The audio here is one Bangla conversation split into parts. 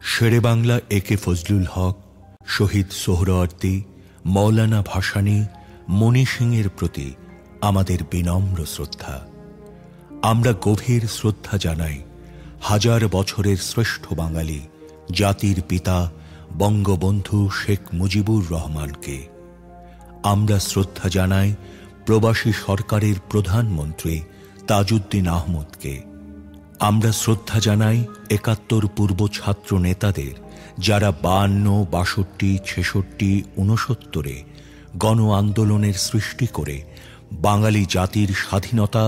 শেরে বাংলা একে ফজলুল হক, শহীদ সোহরাওয়ার্দী, মৌলানা ভাসানী, মণি সিংয়ের প্রতি আমাদের বিনম্র শ্রদ্ধা। আমরা গভীর শ্রদ্ধা জানাই হাজার বছরের শ্রেষ্ঠ বাঙালি জাতির পিতা বঙ্গবন্ধু শেখ মুজিবুর রহমানকে। আমরা শ্রদ্ধা জানাই প্রবাসী সরকারের প্রধানমন্ত্রী তাজউদ্দিন আহমদকে। আমরা শ্রদ্ধা জানাই ৭১ পূর্ব ছাত্র নেতাদের, যারা ৫২, ৬২, ৬৬, ৬৯ গণ আন্দোলনের সৃষ্টি করে বাঙালি জাতির স্বাধীনতা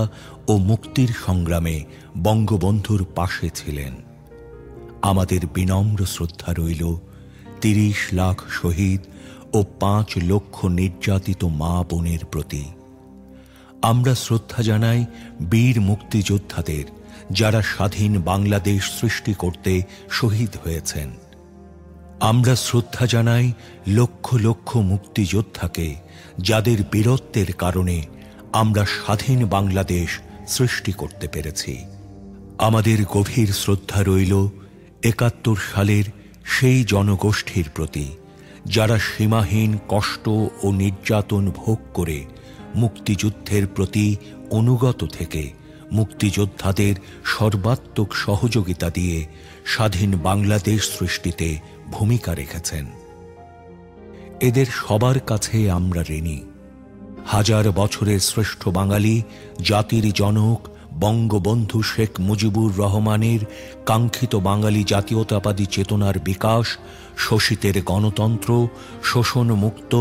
ও মুক্তির সংগ্রামে বঙ্গবন্ধুর পাশে ছিলেন। আমাদের বিনম্র শ্রদ্ধা রইল ৩০ লাখ শহীদ ও ৫ লক্ষ নির্যাতিত মা বোনের প্রতি। আমরা শ্রদ্ধা জানাই বীর মুক্তিযোদ্ধাদের, যারা স্বাধীন বাংলাদেশ সৃষ্টি করতে শহীদ হয়েছেন। আমরা শ্রদ্ধা জানাই লক্ষ লক্ষ মুক্তিযোদ্ধাকে, যাদের বীরত্বের কারণে আমরা স্বাধীন বাংলাদেশ সৃষ্টি করতে পেরেছি। আমাদের গভীর শ্রদ্ধা রইল ৭১ সালের সেই জনগোষ্ঠীর প্রতি, যারা সীমাহীন কষ্ট ও নির্যাতন ভোগ করে মুক্তিযুদ্ধের প্রতি অনুগত থেকে মুক্তিযোদ্ধাদের সর্বাত্মক সহযোগিতা দিয়ে স্বাধীন বাংলাদেশ সৃষ্টিতে ভূমিকা রেখেছেন। এদের সবার কাছে আমরা ঋণী। হাজার বছরের শ্রেষ্ঠ বাঙালি জাতির জনক বঙ্গবন্ধু শেখ মুজিবুর রহমানের কাঙ্ক্ষিত বাঙালি জাতীয়তাবাদী চেতনার বিকাশ, শোষিতের গণতন্ত্র, শোষণমুক্ত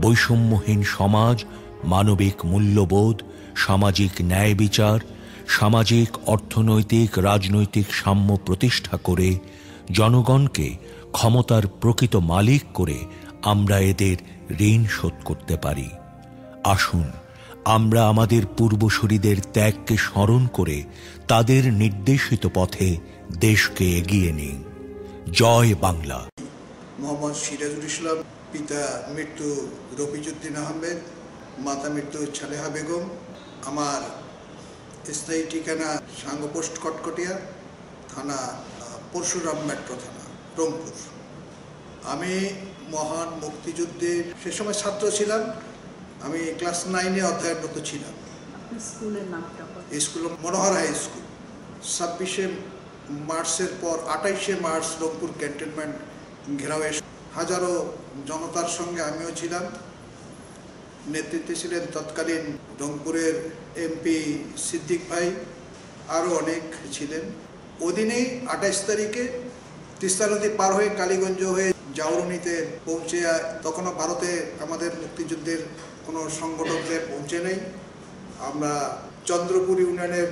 বৈষম্যহীন সমাজ, মানবিক মূল্যবোধ, সামাজিক ন্যায় বিচার, সামাজিক অর্থনৈতিক রাজনৈতিক সাম্য প্রতিষ্ঠা করে জনগণকে ক্ষমতার প্রকৃত মালিক করে আমরা এদের ঋণ শোধ করতে পারি। আসুন আমরা আমাদের পূর্বসূরীদের ত্যাগকে স্মরণ করে তাদের নির্দেশিত পথে দেশকে এগিয়ে নিই। জয় বাংলা। মোহাম্মদ সিরাজুল ইসলাম, পিতা মৃত্যু রফিজউদ্দিন আহমেদ, মাতা মৃত্যু ছালেহা বেগম। আমার স্থায়ী ঠিকানা সাঙ্গ পোস্ট কটকটিয়া, থানা পরশুরাম মেট্রো থানা, রংপুর। আমি মহান মুক্তিযুদ্ধের সে সময় ছাত্র ছিলাম। আমি ক্লাস 9-এ অধ্যয়নরত ছিলাম। স্কুল মনোহর হাই স্কুল। 26শে মার্চের পর 28শে মার্চ রংপুর ক্যান্টনমেন্ট ঘেরাও হাজারো জনতার সঙ্গে আমিও ছিলাম। নেতৃত্বে ছিলেন তৎকালীন রংপুরের এমপি সিদ্দিক ভাই, আরও অনেক ছিলেন। ওদিনেই 28 তারিখে তিস্তা নদী পার হয়ে কালীগঞ্জ হয়ে জাউরনিতে পৌঁছে, তখনও ভারতে আমাদের মুক্তিযুদ্ধের কোনো সংগঠকদের পৌঁছে নেই। আমরা চন্দ্রপুর ইউনিয়নের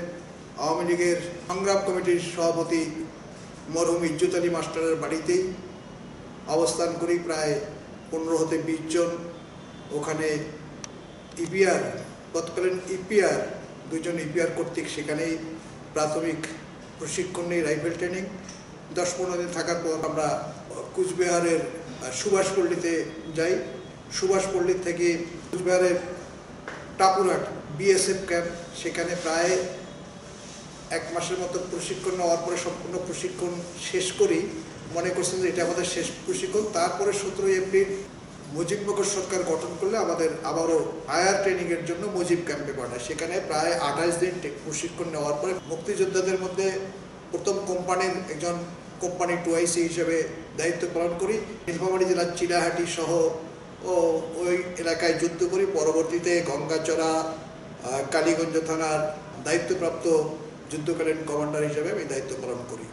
আওয়ামী লীগের সংগ্রাম কমিটির সভাপতি মরহুম ইজ্জত আলী মাস্টারের বাড়িতেই অবস্থান করি, প্রায় 15 হতে 20 জন। ওখানে ইপিআর, তৎকালীন ইপিআর, 2 জন ইপিআর কর্তৃক সেখানেই প্রাথমিক প্রশিক্ষণ নেই, রাইফেল ট্রেনিং। 10-15 দিন থাকার পর আমরা কুচবিহারের সুভাষপল্লীতে যাই। সুভাষপল্লী থেকে কুচবিহারের টাপুরহাট বিএসএফ ক্যাম্প, সেখানে প্রায় 1 মাসের মতো প্রশিক্ষণ নেওয়ার পরে সম্পূর্ণ প্রশিক্ষণ শেষ করি। মনে করছেন যে এটা আমাদের শেষ প্রশিক্ষণ। তারপরে 17 এপ্রিল মুজিবনগর সরকার গঠন করলে আমাদের আবারও হায়ার ট্রেনিংয়ের জন্য মুজিব ক্যাম্পে পাঠায়। সেখানে প্রায় 28 দিন প্রশিক্ষণ নেওয়ার পরে মুক্তিযোদ্ধাদের মধ্যে প্রথম কোম্পানির একজন কোম্পানি 2IC হিসেবে দায়িত্ব পালন করি। নীলফামারী জেলার চিলাহাটি সহ ওই এলাকায় যুদ্ধ করি। পরবর্তীতে গঙ্গাচড়া, কালীগঞ্জ থানার দায়িত্বপ্রাপ্ত যুদ্ধকালীন কমান্ডার হিসেবে আমি দায়িত্ব পালন করি।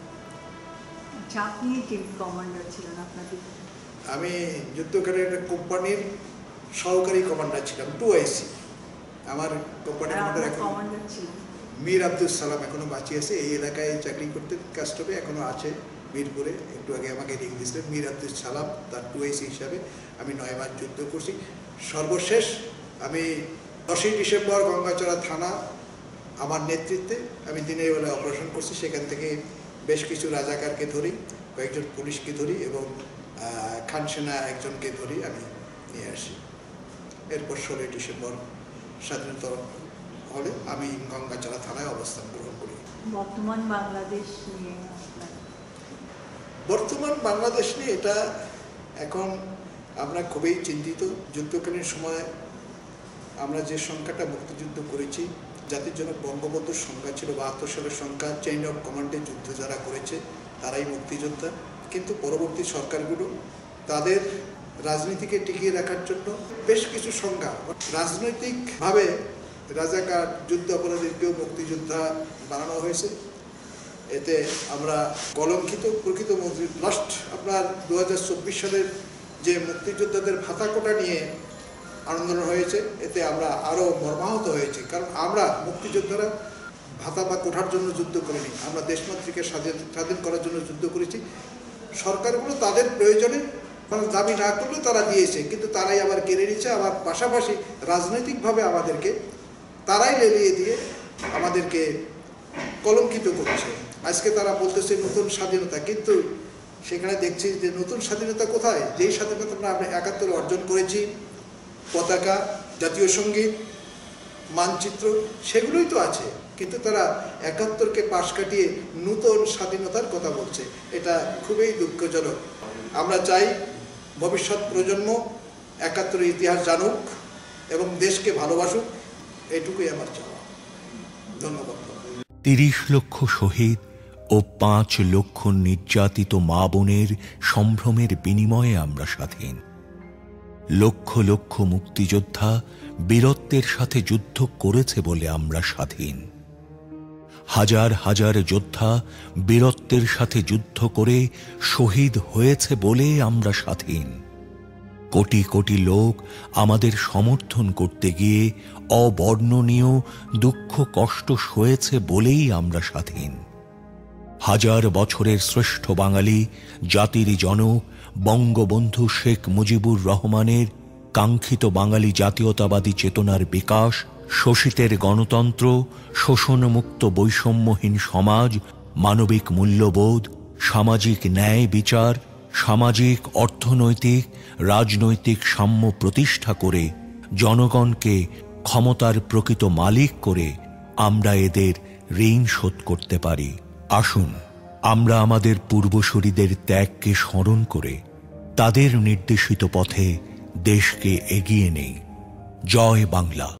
আমি যুদ্ধকালীন কোম্পানির সহকারী কমান্ডার ছিলাম, 2IC। আমার কোম্পানির কমান্ডার এখন মীর আব্দুল সালাম, এখনো বাঁচিয়ে আছে। এই এলাকায় চাকরি করতে কাস্টমে এখনো আছে মিরপুরে। একটু আগে আমাকে রিং দিয়েছিলেন মীর আব্দুল সালাম, তার 2IC হিসাবে আমি 9 মাস যুদ্ধ করছি। সর্বশেষ আমি 10ই ডিসেম্বর গঙ্গাচড়া থানা আমার নেতৃত্বে আমি দিনের বেলা অপারেশন করছি। সেখান থেকে বেশ কিছু রাজাকারকে ধরি, কয়েকজন পুলিশকে ধরি এবং খান সেনা একজনকে ধরি, আমি নিয়ে আসি। এরপর 16ই ডিসেম্বর স্বাধীনতা হলে আমি গঙ্গাচড়া থানায় অবস্থান গ্রহণ করি। বর্তমান বাংলাদেশ নিয়ে বর্তমান বাংলাদেশ নিয়ে এটা এখন আমরা খুবই চিন্তিত। যুদ্ধকালীন সময় আমরা যে সংখ্যাটা মুক্তিযুদ্ধ করেছি, জাতির জনক বঙ্গবন্ধুর সংখ্যা ছিল 72 সালের সংখ্যা, চেইন অফ কমান্ডে যুদ্ধ যারা করেছে তারাই মুক্তিযোদ্ধা। কিন্তু পরবর্তী সরকারগুলো তাদের রাজনীতিকে টিকিয়ে রাখার জন্য বেশ কিছু সংজ্ঞা রাজনৈতিকভাবে রাজাকার যুদ্ধ অপরাধীকেও মুক্তিযোদ্ধা বানানো হয়েছে। এতে আমরা কলঙ্কিত। প্রকৃত লাস্ট আপনার 2024 সালের যে মুক্তিযোদ্ধাদের ভাতা কোটা নিয়ে আন্দোলন হয়েছে, এতে আমরা আরও মর্মাহত হয়েছি। কারণ আমরা মুক্তিযোদ্ধারা ভাতা বা কোঠার জন্য যুদ্ধ করিনি, আমরা দেশমাতৃকে স্বাধীন করার জন্য যুদ্ধ করেছি। সরকারগুলো তাদের প্রয়োজনে দাবি না করলেও তারা দিয়েছে, কিন্তু তারাই আবার কেড়ে নিচ্ছে। আবার পাশাপাশি রাজনৈতিকভাবে আমাদেরকে তারাই লেলিয়ে দিয়ে আমাদেরকে কলঙ্কিত করছে। আজকে তারা বলতেছে নতুন স্বাধীনতা, কিন্তু সেখানে দেখছি যে নতুন স্বাধীনতা কোথায়? যেই স্বাধীনতা আমরা 71 অর্জন করেছি, পতাকা, জাতীয় সঙ্গীত, মানচিত্র, সেগুলোই তো আছে, কিন্তু তারা 71কে পাশ কাটিয়ে নতুন স্বাধীনতার কথা বলছে। এটা খুবই দুঃখজনক। আমরা চাই ভবিষ্যৎ প্রজন্ম 71 ইতিহাস জানুক এবং দেশকে ভালোবাসুক, এটুকুই আমার চাওয়া। ধন্যবাদ। 30 লক্ষ শহীদ ও 5 লক্ষ নির্যাতিত মা বোনের সম্ভ্রমের বিনিময়ে আমরা স্বাধীন। লক্ষ লক্ষ মুক্তিযোদ্ধা বীরত্বের সাথে যুদ্ধ করেছে বলে আমরা স্বাধীন। হাজার হাজার যোদ্ধা বীরত্বের সাথে যুদ্ধ করে শহীদ হয়েছে বলে আমরা স্বাধীন। কোটি কোটি লোক আমাদের সমর্থন করতে গিয়ে অবর্ণনীয় দুঃখ কষ্ট সয়েছে বলেই আমরা স্বাধীন। হাজার বছরের শ্রেষ্ঠ বাঙালি জাতির জনক বঙ্গবন্ধু শেখ মুজিবুর রহমানের কাঙ্ক্ষিত বাঙালি জাতীয়তাবাদী চেতনার বিকাশ, শোষিতের গণতন্ত্র, শোষণমুক্ত বৈষম্যহীন সমাজ, মানবিক মূল্যবোধ, সামাজিক ন্যায় বিচার, সামাজিক অর্থনৈতিক রাজনৈতিক সাম্য প্রতিষ্ঠা করে জনগণকে ক্ষমতার প্রকৃত মালিক করে আমরা এদের ঋণ শোধ করতে পারি। আসুন আমরা আমাদের পূর্বসূরীদের ত্যাগকে স্মরণ করে তাদের নির্দেশিত পথে দেশকে এগিয়ে নেই। জয় বাংলা।